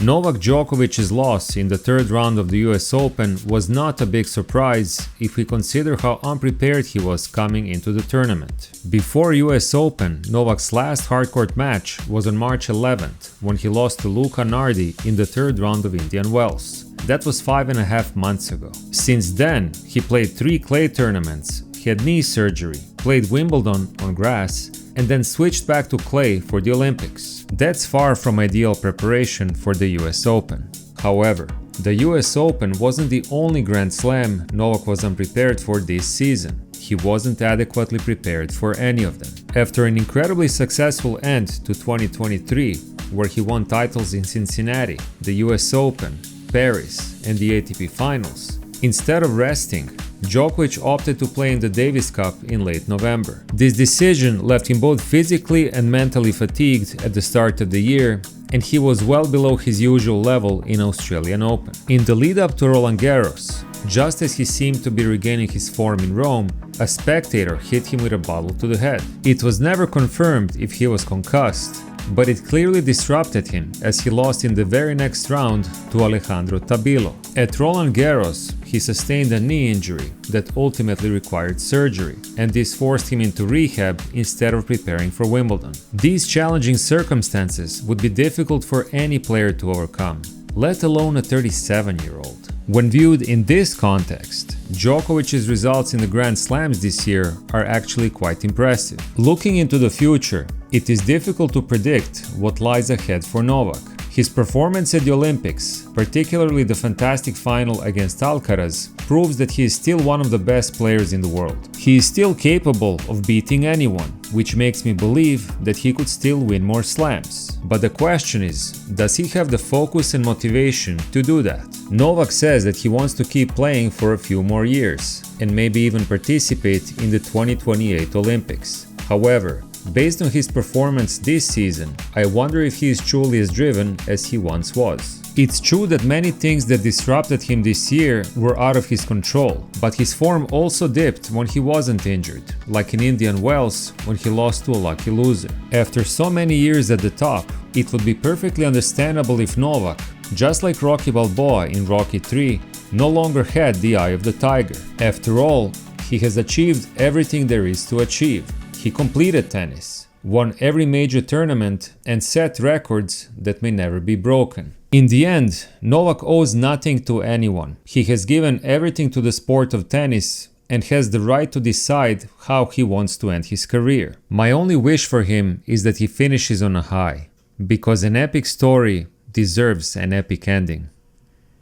Novak Djokovic's loss in the third round of the US Open was not a big surprise if we consider how unprepared he was coming into the tournament. Before US Open, Novak's last hardcourt match was on March 11th, when he lost to Luca Nardi in the third round of Indian Wells. That was 5.5 months ago. Since then, he played 3 clay tournaments, he had knee surgery, played Wimbledon on grass, and then switched back to clay for the Olympics. That's far from ideal preparation for the US Open. However, the US Open wasn't the only Grand Slam Novak was unprepared for this season. He wasn't adequately prepared for any of them. After an incredibly successful end to 2023, where he won titles in Cincinnati, the US Open, Paris, and the ATP Finals, instead of resting, Djokovic opted to play in the Davis Cup in late November. This decision left him both physically and mentally fatigued at the start of the year, and he was well below his usual level in Australian Open. In the lead-up to Roland Garros, just as he seemed to be regaining his form in Rome, a spectator hit him with a bottle to the head. It was never confirmed if he was concussed, but it clearly disrupted him as he lost in the very next round to Alejandro Tabilo. At Roland Garros, he sustained a knee injury that ultimately required surgery, and this forced him into rehab instead of preparing for Wimbledon. These challenging circumstances would be difficult for any player to overcome, let alone a 37-year-old. When viewed in this context, Djokovic's results in the Grand Slams this year are actually quite impressive. Looking into the future, it is difficult to predict what lies ahead for Novak. His performance at the Olympics, particularly the fantastic final against Alcaraz, proves that he is still one of the best players in the world. He is still capable of beating anyone, which makes me believe that he could still win more slams. But the question is, does he have the focus and motivation to do that? Novak says that he wants to keep playing for a few more years, and maybe even participate in the 2028 Olympics. However, based on his performance this season, I wonder if he is truly as driven as he once was. It's true that many things that disrupted him this year were out of his control, but his form also dipped when he wasn't injured, like in Indian Wells when he lost to a lucky loser. After so many years at the top, it would be perfectly understandable if Novak, just like Rocky Balboa in Rocky III, no longer had the eye of the tiger. After all, he has achieved everything there is to achieve. He completed tennis, won every major tournament, and set records that may never be broken. In the end, Novak owes nothing to anyone. He has given everything to the sport of tennis and has the right to decide how he wants to end his career. My only wish for him is that he finishes on a high, because an epic story deserves an epic ending.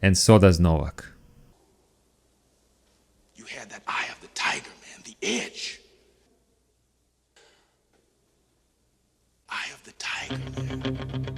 And so does Novak. You had that eye of the tiger, man, the edge. Eye of the tiger, man.